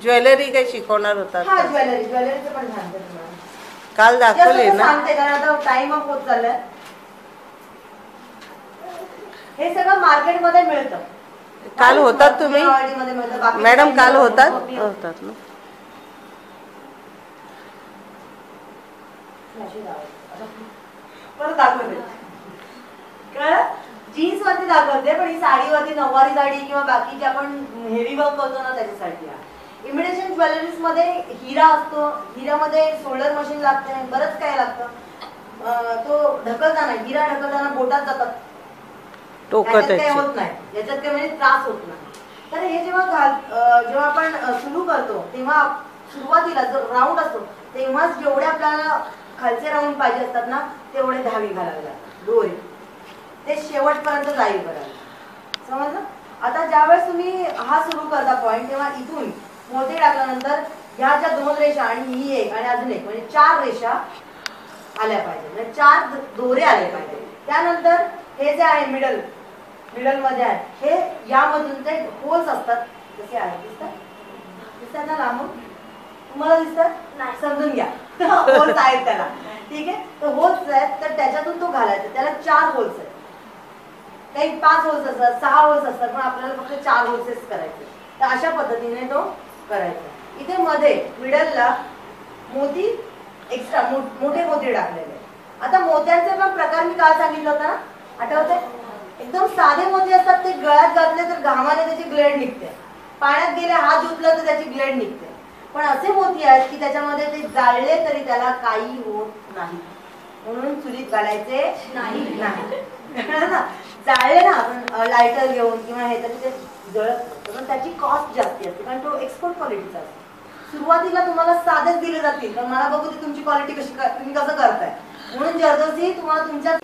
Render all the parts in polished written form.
Jewellery काही शिकवणार होतात? हा, ज्वेलरीचं पण सांगते तुम्हाला. काल दाखवले ना? सांगते कारण आता टाइम अप होत चाललाय. हे सगळं मार्केटमध्ये मिळतं. काल होतात तुम्ही मॅडम? काल होतात ना? परत दाखवते. जीन्स वरती दाखवते, पण ही साडीवरती नऊवारी साडी किंवा बाकीचे आपण हेवी वर्क करतो ना त्याच्यासाठी. इमिटेशन ज्वेलरीज मध्ये हिरा असतो, हिऱ्यामध्ये सोल्डर मशीन लागते, बरंच काय लागतं. तो ढकलताना, हिरा ढकलताना बोटात जातात, काही होत नाही, याच्यात काही म्हणजे त्रास होत नाही. तर हे जेव्हा आपण सुरू करतो तेव्हा सुरुवातीला जो राऊंड असतो तेव्हाच जेवढे आपल्याला खालचे राऊंड पाहिजे असतात ना तेवढे धागे घालावे लागतात, दोरे, ते शेवटपर्यंत जाईल करायला. समजलं? आता ज्यावेळेस तुम्ही हा सुरू करता पॉइंट तेव्हा इथून मोती टाकल्यानंतर ह्या ज्या 2 रेषा आणि ही एक आणि अजून एक म्हणजे 4 रेषा आल्या पाहिजे, म्हणजे 4 दोरे आले पाहिजे. त्यानंतर हे जे आहे मिडल मध्ये आहे, हे यामधून ते होल्स असतात, जसे आहेत, दिसतात ना लांबून? तुम्हाला दिसतात? नाही, समजून घ्या. होल्स आहेत त्याला, ठीक आहे. तर होल्स आहेत, तर त्याच्यातून तो घालायचा. त्याला 4 होल्स आहेत. काही 5 होल्स असतात, 6 होल्स असतात, पण आपल्याला फक्त 4 होल्सेस करायचे. तर अशा पद्धतीने तो करायचा. इथे मध्ये मिडलला मोती एक्स्ट्रा मोठे मोती टाकलेले. आता मोत्यांचे पण प्रकार मी काल सांगितलं होतं ना, आठवतंय? एकदम साधे मोती असतात, ते गळ्यात घातले तर घामाने त्याची ग्लेड निघते, पाण्यात गेले हात धुतलं तर त्याची ग्लेड निघते. पण असे मोती आहेत की त्याच्यामध्ये ते जाळले तरी त्याला काही होत नाही, म्हणून चुलीत घालायचे नाही. जाळले ना आपण लायटर घेऊन किंवा हे, तरी ते जळत, पण त्याची कॉस्ट जास्ती असते कारण तो एक्सपोर्ट क्वालिटीचा असतो. सुरुवातीला तुम्हाला साधेच दिले जातील, तर मला बघू दे तुमची क्वालिटी कशी, तुम्ही कसं करताय, म्हणून जरदोशी तुम्हाला तुमच्या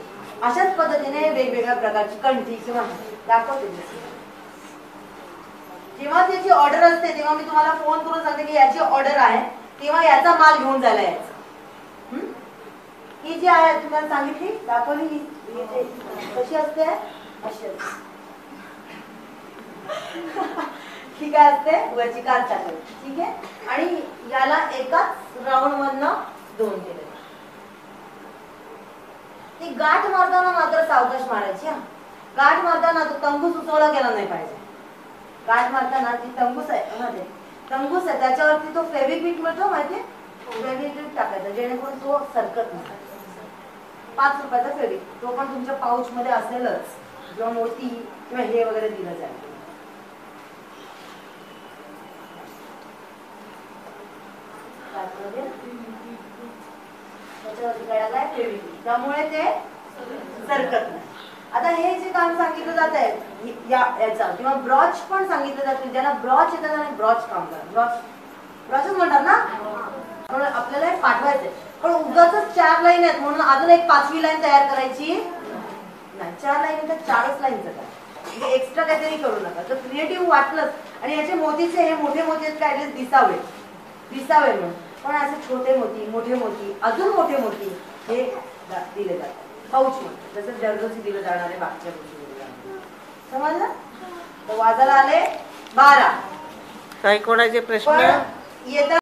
अशाच पद्धतीने वेगवेगळ्या प्रकारची कंठी किंवा दाखवते. जेव्हा त्याची ऑर्डर असते तेव्हा मी तुम्हाला फोन करून सांगते की याची ऑर्डर आहे, तेव्हा याचा माल घेऊन जायला यायचा. ही जी आहे तुम्हाला सांगितली, दाखवली, कशी असते, अशी असते. ठीक आहे, असते वरची काच टाकायची, ठीक आहे. आणि याला एकाच राऊंड मधनं 2 केले. ती गाठ मारताना मात्र सावकाश मारायची. गाठ मारताना तो तंबू सुचवला गेला नाही पाहिजे. गाठ मारताना ती तंबूस आहे, तंबूस आहे, त्याच्यावरती तो फेविक्विक मिळतो माहितीये, फेविक्विक टाकायचा जेणेकरून तो सरकत नाही. 5 रुपयाचा फेविक, तो पण तुमच्या पाऊच मध्ये असेलच, किंवा मोती किंवा हे वगैरे दिलं जाईल. त्याच्यावरती काय फेविक्विक, त्यामुळे ते सरकत नाही. आता हे जे काम सांगितलं जात आहे याचा किंवा ब्रॉच पण सांगितलं जातं, ज्यांना ब्रॉच येतात त्यांना ब्रॉच काम करा, ब्रॉचच म्हणतात ना. म्हणून आपल्याला हे पाठवायचंय, पण उगाच 4 लाईन आहेत म्हणून अजून एक 5वी लाईन तयार करायची नाही. 4 लाईन तर 4च लाईनचं करा, म्हणजे एक्स्ट्रा काहीतरी करू नका. तर क्रिएटिव्ह वाटलंच. आणि याचे मोतीचे हे मोठे मोती आहेत काय, दिसावे म्हणून, पण असे छोटे मोती, मोठे मोती, अजून मोठे मोती हे दिले जातात पाऊच मध्ये, जसं जरदोशी दिलं जाणारे बाकीच्या गोष्टी दिले जातात. समजलं? तर वाजायला आले 12. काही कोणाचे प्रश्न येतात?